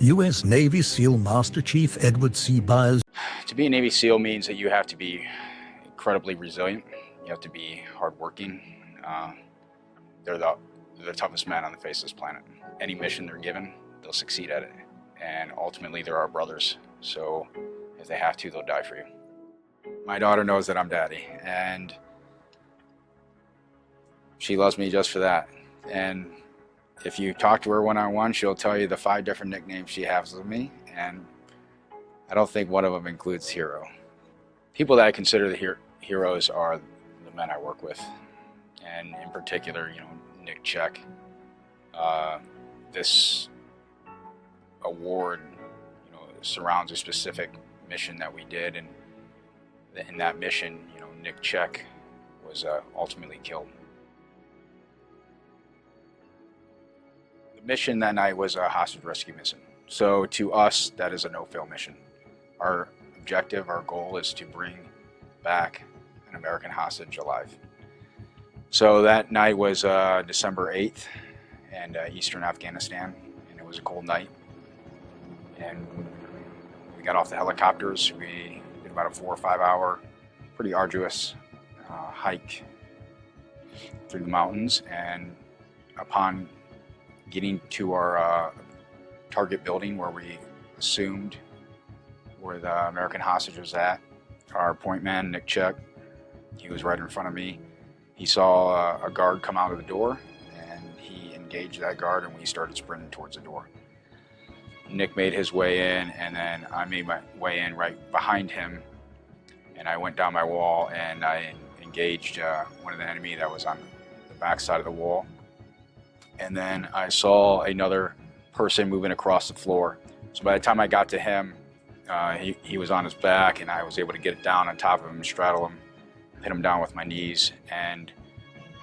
U.S. Navy SEAL Master Chief Edward C. Byers. To be a Navy SEAL means that you have to be incredibly resilient. You have to be hardworking. They're the toughest men on the face of this planet. Any mission they're given, they'll succeed at it. And ultimately, they're our brothers. So if they have to, they'll die for you. My daughter knows that I'm daddy, and she loves me just for that. And if you talk to her one-on-one, she'll tell you the 5 different nicknames she has of me, and I don't think one of them includes hero. People that I consider the heroes are the men I work with, and in particular, Nick Check. This award, surrounds a specific mission that we did, and in that mission, Nick Check was ultimately killed. The mission that night was a hostage rescue mission. So to us, that is a no-fail mission. Our objective, our goal is to bring back an American hostage alive. So that night was December 8th in eastern Afghanistan, and it was a cold night. And we got off the helicopters. We did about a 4 or 5 hour, pretty arduous hike through the mountains. And upon getting to our target building where we assumed where the American hostage was at, our point man, Nick Check, he was right in front of me. He saw a guard come out of the door, and he engaged that guard, and we started sprinting towards the door. Nick made his way in, and then I made my way in right behind him, and I went down my wall, and I engaged one of the enemy that was on the back side of the wall. And then I saw another person moving across the floor. So by the time I got to him, he was on his back, and I was able to get down on top of him and straddle him, hit him down with my knees, and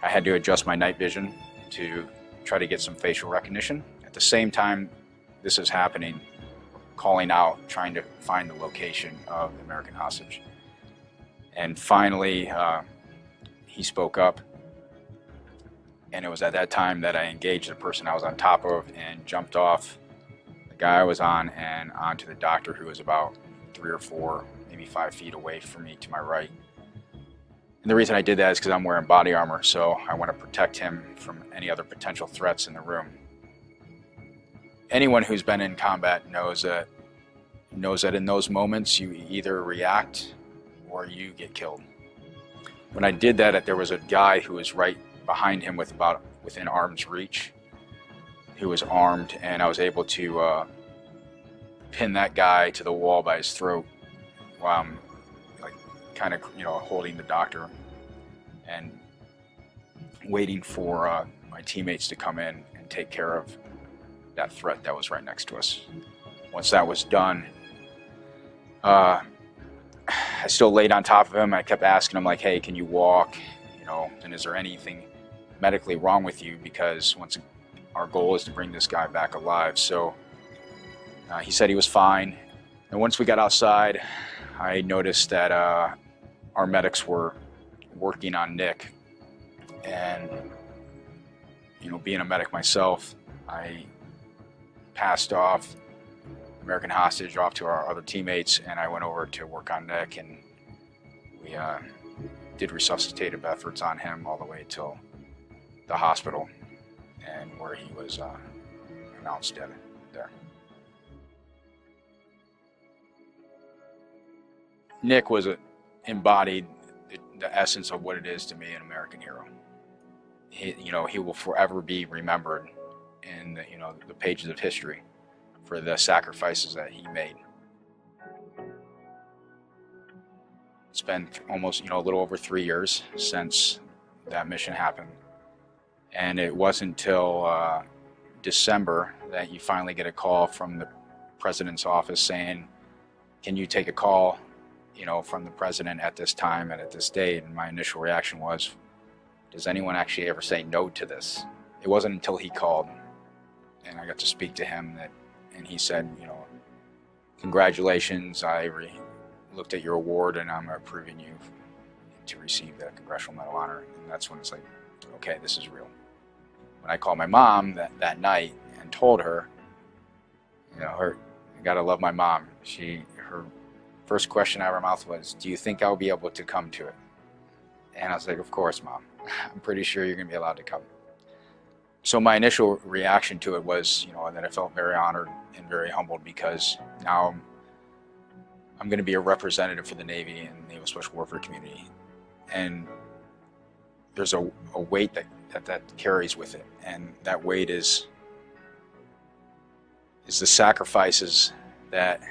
I had to adjust my night vision to try to get some facial recognition. At the same time this is happening, calling out, trying to find the location of the American hostage. And finally, he spoke up. And it was at that time that I engaged the person I was on top of and jumped off the guy I was on and onto the doctor, who was about 3 or 4, maybe 5 feet away from me to my right. And the reason I did that is because I'm wearing body armor, so I want to protect him from any other potential threats in the room. Anyone who's been in combat knows that in those moments you either react or you get killed. When I did that, there was a guy who was right behind him within arm's reach, who was armed, and I was able to pin that guy to the wall by his throat while I'm kind of holding the doctor and waiting for my teammates to come in and take care of that threat that was right next to us. Once that was done, I still laid on top of him. I kept asking him, like, hey, can you walk? And is there anything medically wrong with you? Because our goal is to bring this guy back alive. So he said he was fine. And once we got outside, I noticed that our medics were working on Nick. And being a medic myself, I passed off American hostage off to our other teammates, and I went over to work on Nick, and we did resuscitative efforts on him all the way till the hospital, and where he was announced dead there. Nick embodied the essence of what it is to be an American hero. He will forever be remembered in the pages of history for the sacrifices that he made. It's been almost a little over 3 years since that mission happened, and it wasn't until December that you finally get a call from the president's office saying, can you take a call from the president at this time and at this date? And my initial reaction was, does anyone actually ever say no to this? It wasn't until he called and I got to speak to him and he said, congratulations, I looked at your award and I'm approving you to receive the Congressional Medal of Honor. And that's when it's like, okay, this is real. When I called my mom that night and told her, You know, I gotta love my mom. Her first question out of her mouth was, "Do you think I'll be able to come to it?" And I was like, "Of course, Mom. I'm pretty sure you're gonna be allowed to come." So my initial reaction to it was, you know, that I felt very honored and very humbled, because now I'm going to be a representative for the Navy and Naval Special Warfare community, and there's a weight that carries with it, and that weight is the sacrifices that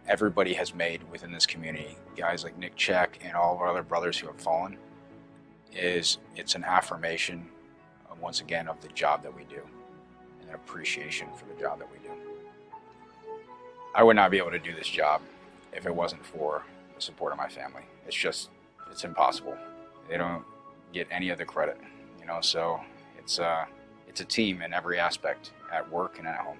everybody has made within this community. Guys like Nick Check and all of our other brothers who have fallen, it's an affirmation once again of the job that we do, and an appreciation for the job that we do. I would not be able to do this job if it wasn't for the support of my family. It's impossible. They don't get any of the credit, you know, so it's a team in every aspect, at work and at home.